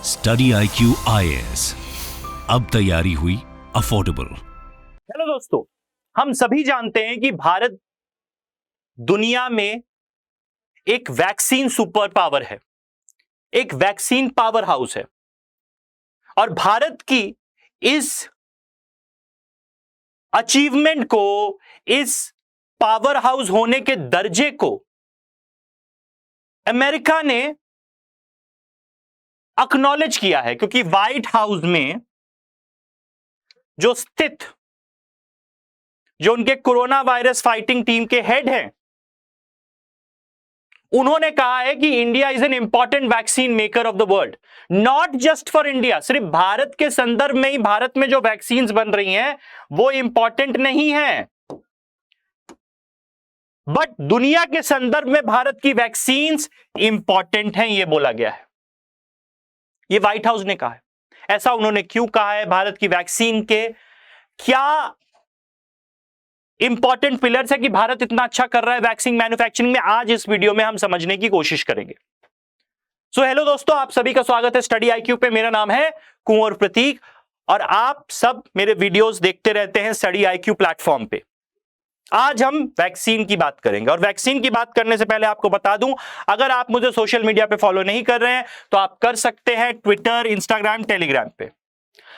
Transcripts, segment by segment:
Study IQ IAS, अब तैयारी हुई अफोर्डेबल। हेलो दोस्तों, हम सभी जानते हैं कि भारत दुनिया में एक वैक्सीन सुपर पावर है, एक वैक्सीन पावर हाउस है और भारत की इस अचीवमेंट को, इस पावर हाउस होने के दर्जे को अमेरिका ने एक्नॉलेज किया है, क्योंकि व्हाइट हाउस में जो स्थित जो उनके कोरोना वायरस फाइटिंग टीम के हेड हैं, उन्होंने कहा है कि India is an important vaccine maker of the world. Not just for India, सिर्फ भारत के संदर्भ में ही भारत में जो वैक्सीन बन रही हैं वो इंपॉर्टेंट नहीं है, बट दुनिया के संदर्भ में भारत की वैक्सीन्स इंपॉर्टेंट हैं, यह बोला गया है। यह व्हाइट हाउस ने कहा है। ऐसा उन्होंने क्यों कहा है? भारत की वैक्सीन के क्या इंपॉर्टेंट पिलर्स है कि भारत इतना अच्छा कर रहा है वैक्सीन मैन्युफैक्चरिंग में, आज इस वीडियो में हम समझने की कोशिश करेंगे। सो हेलो दोस्तों, आप सभी का स्वागत है स्टडी IQ पे। मेरा नाम है कुंवर प्रतीक और आप सब मेरे वीडियोस देखते रहते हैं स्टडी IQ प्लेटफॉर्म पे। आज हम वैक्सीन की बात करेंगे और वैक्सीन की बात करने से पहले आपको बता दूं, अगर आप मुझे सोशल मीडिया पे फॉलो नहीं कर रहे हैं तो आप कर सकते हैं ट्विटर, इंस्टाग्राम, टेलीग्राम पे।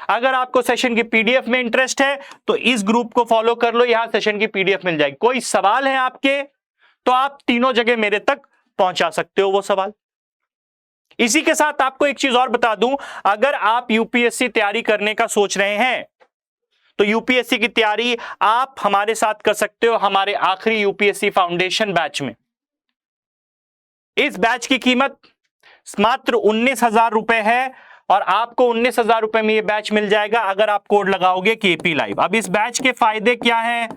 अगर आपको सेशन की PDF में इंटरेस्ट है तो इस ग्रुप को फॉलो कर लो, यहां सेशन की PDF मिल जाएगी। कोई सवाल है आपके तो आप तीनों जगह मेरे तक पहुंचा सकते हो वो सवाल। इसी के साथ आपको एक चीज और बता दूं, अगर आप UPSC तैयारी करने का सोच रहे हैं तो UPSC की तैयारी आप हमारे साथ कर सकते हो हमारे आखिरी UPSC फाउंडेशन बैच में। इस बैच की कीमत मात्र 19,000 रुपए है और आपको 19,000 रुपए में यह बैच मिल जाएगा अगर आप कोड लगाओगे KP Live। अब इस बैच के फायदे क्या हैं,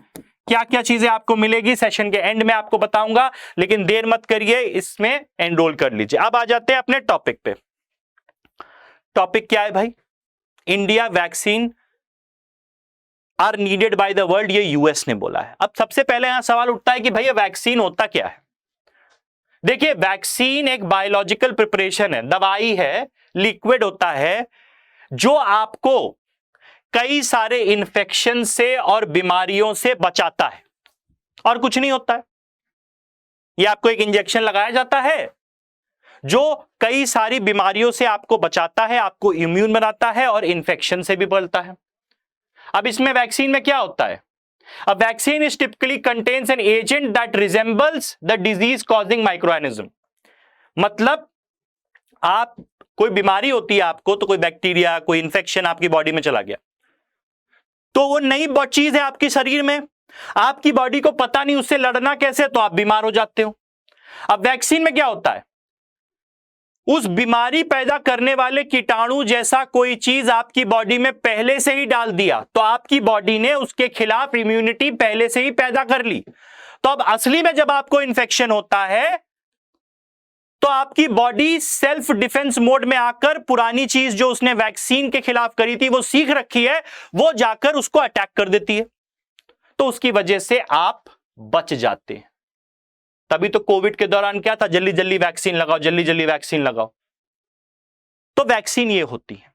क्या क्या चीजें आपको मिलेगी, सेशन के एंड में आपको बताऊंगा, लेकिन देर मत करिए, इसमें एनरोल कर लीजिए। अब आ जाते हैं अपने टॉपिक पे। टॉपिक क्या है भाई? India vaccine are needed by the world, ये US ने बोला है। अब सबसे पहले यहां सवाल उठता है कि भैया वैक्सीन होता क्या है? देखिए, वैक्सीन एक बायोलॉजिकल प्रिपरेशन है, दवाई है, लिक्विड होता है जो आपको कई सारे इन्फेक्शन से और बीमारियों से बचाता है, और कुछ नहीं होता है। यह आपको एक इंजेक्शन लगाया जाता है जो कई सारी बीमारियों से आपको बचाता है, आपको इम्यून बनाता है और इन्फेक्शन से भी बचता है। अब इसमें वैक्सीन में क्या होता है? A vaccine is typically contains an agent that resembles the disease causing microorganism। मतलब आप कोई बीमारी होती है आपको, तो कोई बैक्टीरिया, कोई इंफेक्शन आपकी बॉडी में चला गया, तो वो नई चीज है आपके शरीर में, आपकी बॉडी को पता नहीं उससे लड़ना कैसे, तो आप बीमार हो जाते हो। अब वैक्सीन में क्या होता है? उस बीमारी पैदा करने वाले कीटाणु जैसा कोई चीज आपकी बॉडी में पहले से ही डाल दिया, तो आपकी बॉडी ने उसके खिलाफ इम्यूनिटी पहले से ही पैदा कर ली। तो अब असली में जब आपको इन्फेक्शन होता है तो आपकी बॉडी सेल्फ डिफेंस मोड में आकर पुरानी चीज जो उसने वैक्सीन के खिलाफ करी थी, वो सीख रखी है, वो जाकर उसको अटैक कर देती है, तो उसकी वजह से आप बच जाते हैं। तभी तो कोविड के दौरान क्या था, जल्दी जल्दी वैक्सीन लगाओ, जल्दी जल्दी वैक्सीन लगाओ। तो वैक्सीन ये होती है।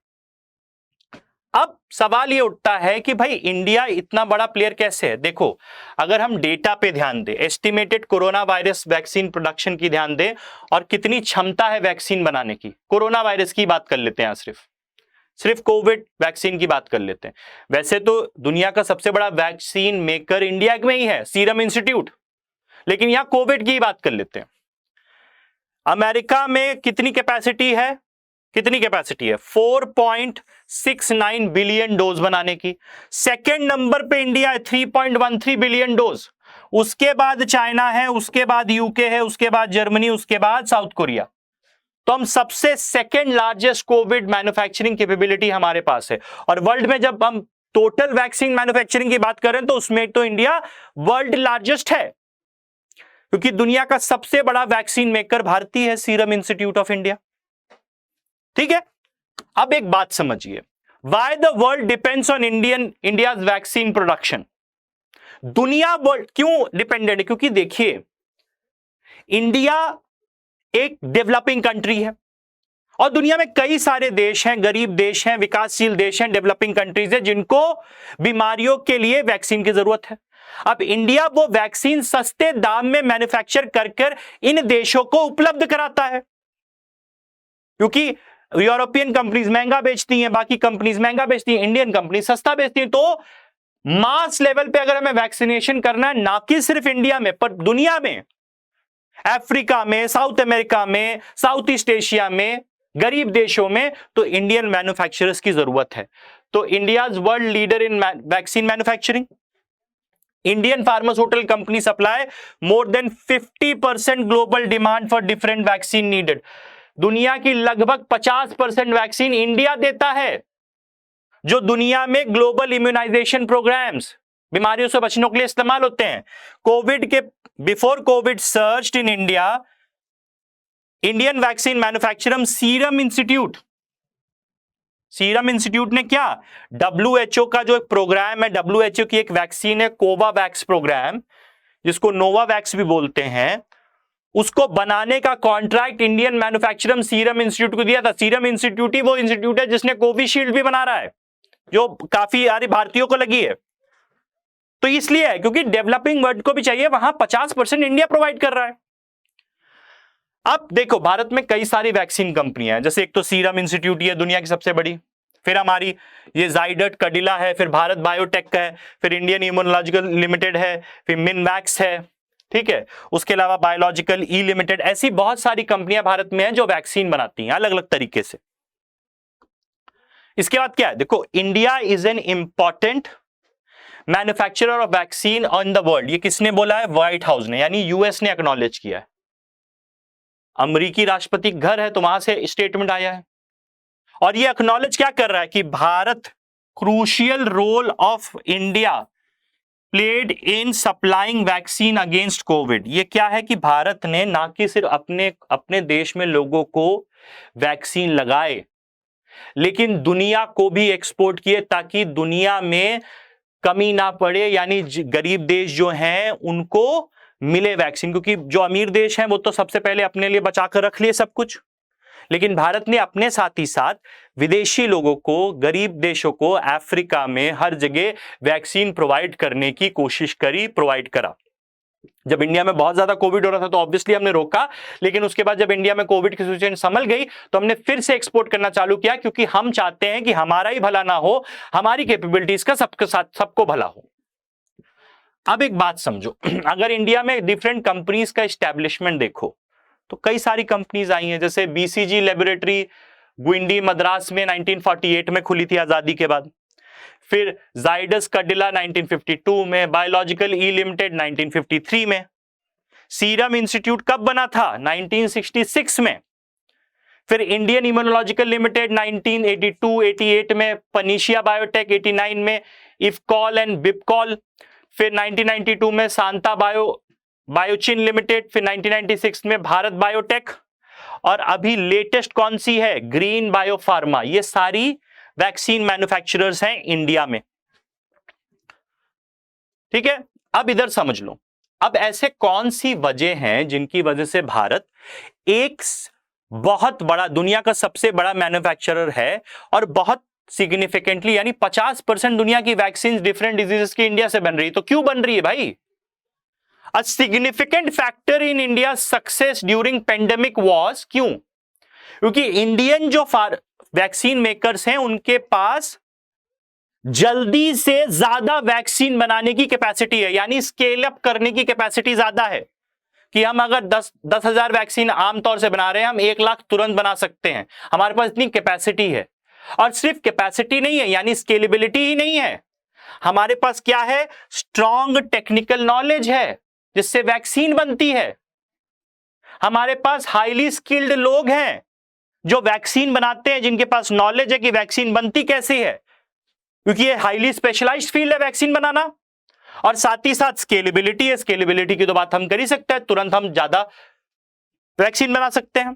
अब सवाल ये उठता है कि भाई इंडिया इतना बड़ा प्लेयर कैसे है? देखो, अगर हम डेटा पे ध्यान दें, estimated corona virus vaccine production की ध्यान दें और कितनी क्षमता है वैक्सीन बनाने की, कोरोना वायरस की बात कर लेते हैं, सिर्फ कोविड वैक्सीन की बात कर लेते हैं। वैसे तो दुनिया का सबसे बड़ा वैक्सीन मेकर इंडिया में ही है, सीरम इंस्टीट्यूट, लेकिन यहां कोविड की बात कर लेते हैं। अमेरिका में कितनी कैपेसिटी है? 4.69 बिलियन डोज बनाने की। सेकेंड नंबर पे इंडिया है, 3.13 बिलियन डोज। उसके बाद चाइना है, उसके बाद UK है, उसके बाद जर्मनी, उसके बाद साउथ कोरिया। तो हम सबसे second largest Covid manufacturing capability हमारे पास है। और वर्ल्ड में जब हम टोटल वैक्सीन मैन्युफैक्चरिंग की बात करें तो उसमें तो इंडिया वर्ल्ड लार्जेस्ट है, क्योंकि दुनिया का सबसे बड़ा वैक्सीन मेकर भारतीय है, सीरम इंस्टीट्यूट ऑफ इंडिया। ठीक है, अब एक बात समझिए, why the world depends on India's vaccine production. दुनिया वर्ल्ड क्यों डिपेंडेंट है? क्योंकि देखिए, इंडिया एक डेवलपिंग कंट्री है और दुनिया में कई सारे देश हैं, गरीब देश हैं, विकासशील देश हैं, डेवलपिंग कंट्रीज हैं, जिनको बीमारियों के लिए वैक्सीन की जरूरत है। अब इंडिया वो वैक्सीन सस्ते दाम में मैन्युफैक्चर कर इन देशों को उपलब्ध कराता है, क्योंकि यूरोपियन कंपनीज महंगा बेचती हैं, बाकी कंपनीज महंगा बेचती हैं, इंडियन कंपनी सस्ता बेचती हैं। तो मास लेवल पे अगर हमें वैक्सीनेशन करना है, ना कि सिर्फ इंडिया में पर दुनिया में, अफ्रीका में, साउथ अमेरिका में, साउथ ईस्ट एशिया में, गरीब देशों में, तो इंडियन मैन्युफैक्चरर्स की जरूरत है। तो India is world leader in vaccine manufacturing. Indian pharmaceutical company supply more than 50% global demand for different vaccine needed. दुनिया की लगभग 50% वैक्सीन इंडिया देता है, जो दुनिया में ग्लोबल इम्यूनाइजेशन प्रोग्राम्स, बीमारियों से बचने के लिए इस्तेमाल होते हैं। कोविड के before Covid surged in India, Indian vaccine manufacturer serum institute ने क्या, WHO का जो एक प्रोग्राम है, WHO की एक वैक्सीन है कोवावैक्स प्रोग्राम, जिसको नोवावैक्स भी बोलते हैं, उसको बनाने का contract Indian manufacturer serum institute को दिया था। सीरम इंस्टीट्यूट ही वो इंस्टीट्यूट है जिसने कोविशील्ड भी बना रहा है, जो काफी सारे भारतीयों को लगी है। तो इसलिए है क्योंकि डेवलपिंग वर्ल्ड को भी चाहिए, वहां 50% इंडिया प्रोवाइड कर रहा है। अब देखो, भारत में कई सारी वैक्सीन कंपनियां हैं, जैसे एक तो सीरम इंस्टीट्यूट, ये दुनिया की सबसे बड़ी, फिर हमारी ये जाइडस कैडिला है, फिर भारत बायोटेक का है, फिर इंडियन इम्यूनोलॉजिकल लिमिटेड है, फिर मिनवैक्स है, ठीक है, उसके अलावा बायोलॉजिकल ई लिमिटेड, ऐसी बहुत सारी कंपनियां भारत में हैं जो वैक्सीन बनाती हैं अलग अलग तरीके से। इसके बाद क्या है, देखो, India is an important manufacturer of vaccine on the world. ये किसने बोला है, व्हाइट हाउस ने, यानी यूएस ने एक्नॉलेज किया है। अमेरिकी राष्ट्रपति घर है तो वहां से स्टेटमेंट आया है, और ये एक्नॉलेज क्या कर रहा है कि Bharat crucial role of India played in supplying vaccine against Covid. ये क्या है कि भारत ने ना कि सिर्फ अपने देश में लोगों को वैक्सीन लगाए, लेकिन दुनिया को भी एक्सपोर्ट किए, ताकि दुनिया में कमी ना पड़े, यानी गरीब देश जो हैं उनको मिले वैक्सीन। क्योंकि जो अमीर देश हैं वो तो सबसे पहले अपने लिए बचाकर रख लिए सब कुछ, लेकिन भारत ने अपने साथ ही साथ विदेशी लोगों को, गरीब देशों को, अफ्रीका में हर जगह वैक्सीन प्रोवाइड करने की कोशिश करी, प्रोवाइड करा। जब इंडिया में बहुत ज्यादा कोविड हो रहा था तो ऑब्वियसली हमने रोका, लेकिन उसके बाद जब इंडिया में कोविड की सिचुएशन संभल गई तो हमने फिर से एक्सपोर्ट करना चालू किया, क्योंकि हम चाहते हैं कि हमारा ही भला ना हो, हमारी कैपेबिलिटीज का सबके साथ सबको भला हो। अब एक बात समझो, अगर इंडिया में डिफरेंट कंपनीज का एस्टेब्लिशमेंट देखो तो कई सारी कंपनीज आई हैं, जैसे BCG लेबोरेटरी ग्विंडी मद्रास में 1948 में खुली थी आजादी के बाद, फिर जाइडस कैडिला 1952 में, बायोलॉजिकल ई लिमिटेड 1953 में, सीरम इंस्टीट्यूट कब बना था, 1966 में, फिर इंडियन इम्यूनोलॉजिकल लिमिटेड 1982-88 में, पनीशिया बायोटेक 89 में, इफकॉल एंड बिपकॉल, फिर 1992 में सांता बायोचिन लिमिटेड, फिर 1996 में भारत बायोटेक, और अभी लेटेस्ट कौन सी है, ग्रीन बायोफार्मा। ये सारी वैक्सीन मैन्युफैक्चरर्स हैं इंडिया में, ठीक है। अब इधर समझ लो, अब ऐसे कौन सी वजह हैं जिनकी वजह से भारत एक बहुत बड़ा, दुनिया का सबसे बड़ा मैन्युफैक्चरर है, और बहुत सिग्निफिकेंटली, यानी 50% दुनिया की वैक्सीन डिफरेंट डिजीजेस की इंडिया से बन रही है। तो क्यों बन रही है भाई? A significant factor in India success during pandemic was, क्यों? क्योंकि इंडियन जो वैक्सीन मेकर्स हैं उनके पास जल्दी से ज्यादा वैक्सीन बनाने की कैपेसिटी है, यानी स्केल अप करने की कैपेसिटी ज्यादा है, कि हम अगर 10,000 वैक्सीन आमतौर से बना रहे हैं, हम 1 लाख तुरंत बना सकते हैं, हमारे पास इतनी कैपेसिटी है। और सिर्फ कैपेसिटी नहीं है, यानी स्केलेबिलिटी ही नहीं है, हमारे पास क्या है, स्ट्रॉन्ग टेक्निकल नॉलेज है जिससे वैक्सीन बनती है। हमारे पास हाईली स्किल्ड लोग हैं जो वैक्सीन बनाते हैं, जिनके पास नॉलेज है कि वैक्सीन बनती कैसे है, क्योंकि ये हाईली स्पेशलाइज्ड फील्ड है वैक्सीन बनाना। और साथ ही साथ स्केलेबिलिटी है, स्केलेबिलिटी की तो बात हम कर ही सकते हैं, तुरंत हम ज्यादा वैक्सीन बना सकते हैं।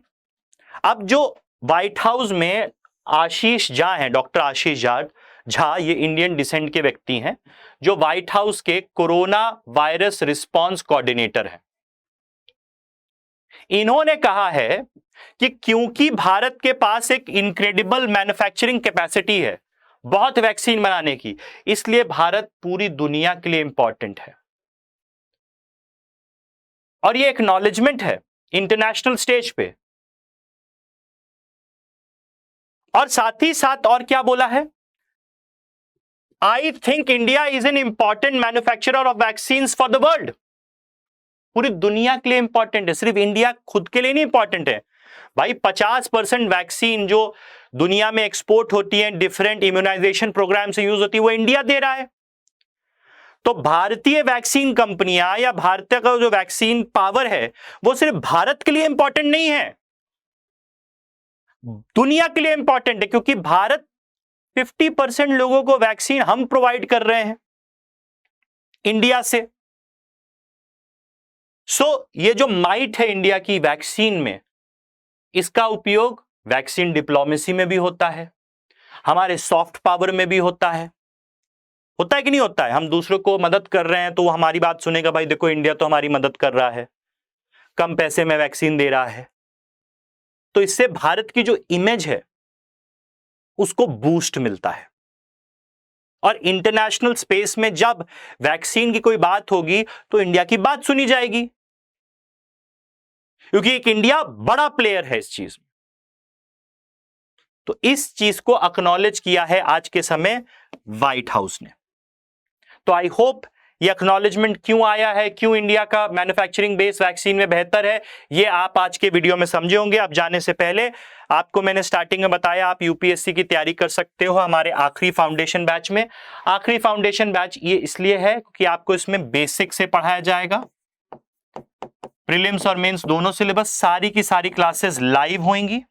अब जो व्हाइट हाउस में आशीष झा हैं, डॉक्टर आशीष झा, ये इंडियन डिसेंट के व्यक्ति हैं, जो व्हाइट हाउस के कोरोना वायरस रिस्पांस कोऑर्डिनेटर हैं। इन्होंने कहा है कि क्योंकि भारत के पास एक इनक्रेडिबल मैन्युफैक्चरिंग कैपेसिटी है बहुत वैक्सीन बनाने की, इसलिए भारत पूरी दुनिया के लिए इंपॉर्टेंट है। और ये एक्नॉलेजमेंट है इंटरनेशनल स्टेज पे। और साथ ही साथ और क्या बोला है, I think India is an important manufacturer of vaccine for the world. पूरी दुनिया के लिए इंपॉर्टेंट है, सिर्फ इंडिया खुद के लिए नहीं इंपॉर्टेंट है भाई। 50% वैक्सीन जो दुनिया में एक्सपोर्ट होती है, डिफरेंट इम्यूनाइजेशन प्रोग्राम से यूज होती है, वो इंडिया दे रहा है। तो भारतीय वैक्सीन कंपनियां या भारतीय का जो वैक्सीन पावर है वो सिर्फ भारत के लिए इंपॉर्टेंट नहीं है, दुनिया के लिए इंपॉर्टेंट है, क्योंकि भारत 50% लोगों को वैक्सीन हम प्रोवाइड कर रहे हैं इंडिया से। ये जो माइट है इंडिया की वैक्सीन में, इसका उपयोग वैक्सीन डिप्लोमेसी में भी होता है, हमारे सॉफ्ट पावर में भी होता है कि नहीं होता है। हम दूसरों को मदद कर रहे हैं तो वो हमारी बात सुनेगा, भाई देखो इंडिया तो हमारी मदद कर रहा है, कम पैसे में वैक्सीन दे रहा है। तो इससे भारत की जो इमेज है उसको बूस्ट मिलता है। और इंटरनेशनल स्पेस में जब वैक्सीन की कोई बात होगी तो इंडिया की बात सुनी जाएगी, क्योंकि एक इंडिया बड़ा प्लेयर है इस चीज में। तो इस चीज को एक्नॉलेज किया है आज के समय व्हाइट हाउस ने। तो आई होप ये एक्नॉलेजमेंट क्यों आया है, क्यों इंडिया का मैन्युफैक्चरिंग बेस वैक्सीन में बेहतर है, ये आप आज के वीडियो में समझे होंगे। अब जाने से पहले आपको मैंने स्टार्टिंग में बताया आप यूपीएससी की तैयारी कर सकते हो हमारे आखिरी फाउंडेशन बैच में। आखिरी फाउंडेशन बैच ये इसलिए है क्योंकि आपको इसमें बेसिक से पढ़ाया जाएगा, प्रीलिम्स और मेंस दोनों सिलेबस, सारी की सारी क्लासेस लाइव होंगी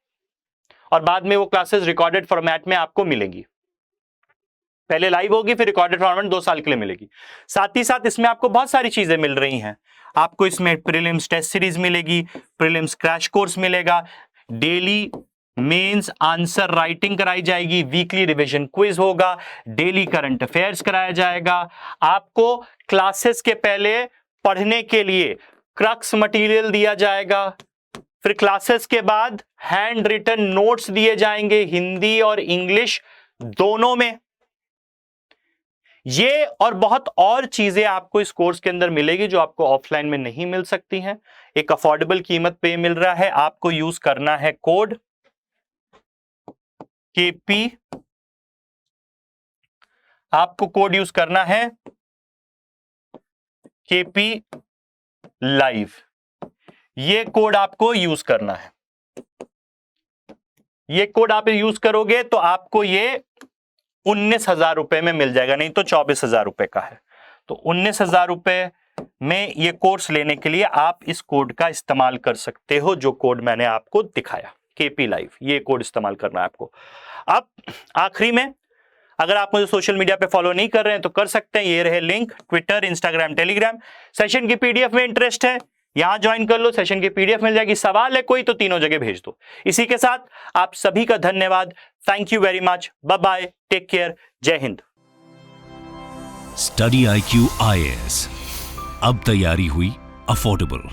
और बाद में वो क्लासेस रिकॉर्डेड फॉर्मेट में आपको मिलेंगी। पहले लाइव होगी फिर रिकॉर्डेड फॉर्मेट 2 साल के लिए मिलेगी। साथ ही साथ इसमें आपको बहुत सारी चीजें मिल रही हैं। आपको इसमें प्रीलिम्स टेस्ट सीरीज मिलेगी, प्रीलिम्स क्रैश कोर्स मिलेगा, डेली मेंस आंसर राइटिंग कराई जाएगी, वीकली रिवीजन क्विज होगा, डेली करंट अफेयर्स कराया जाएगा। आपको क्लासेस के पहले पढ़ने के लिए क्रक्स मटेरियल दिया जाएगा, फिर क्लासेस के बाद हैंड रिटन नोट्स दिए जाएंगे हिंदी और इंग्लिश दोनों में। ये और बहुत और चीजें आपको इस कोर्स के अंदर मिलेगी जो आपको ऑफलाइन में नहीं मिल सकती हैं। एक अफोर्डेबल कीमत पे मिल रहा है। आपको यूज करना है कोड KP, आपको कोड यूज करना है KP लाइव, ये कोड आपको यूज करना है। ये कोड आप यूज करोगे तो आपको ये 19,000 रुपए में मिल जाएगा, नहीं तो 24,000 रुपए का है। तो 19,000 रुपए में ये कोर्स लेने के लिए आप इस कोड का इस्तेमाल कर सकते हो, जो कोड मैंने आपको दिखाया KP लाइव, ये कोड इस्तेमाल करना है आपको। अब आखिरी में अगर आप मुझे सोशल मीडिया पे फॉलो नहीं कर रहे हैं तो कर सकते हैं, ये रहे link, Twitter, Instagram, Telegram. Session की PDF में इंटरेस्ट है यहां ज्वाइन कर लो, सेशन की PDF मिल जाएगी। सवाल है कोई तो तीनों जगह भेज दो। इसी के साथ आप सभी का धन्यवाद, thank you very much, bye bye, take care, जय हिंद। स्टडी IQ IAS, अब तैयारी हुई अफोर्डेबल।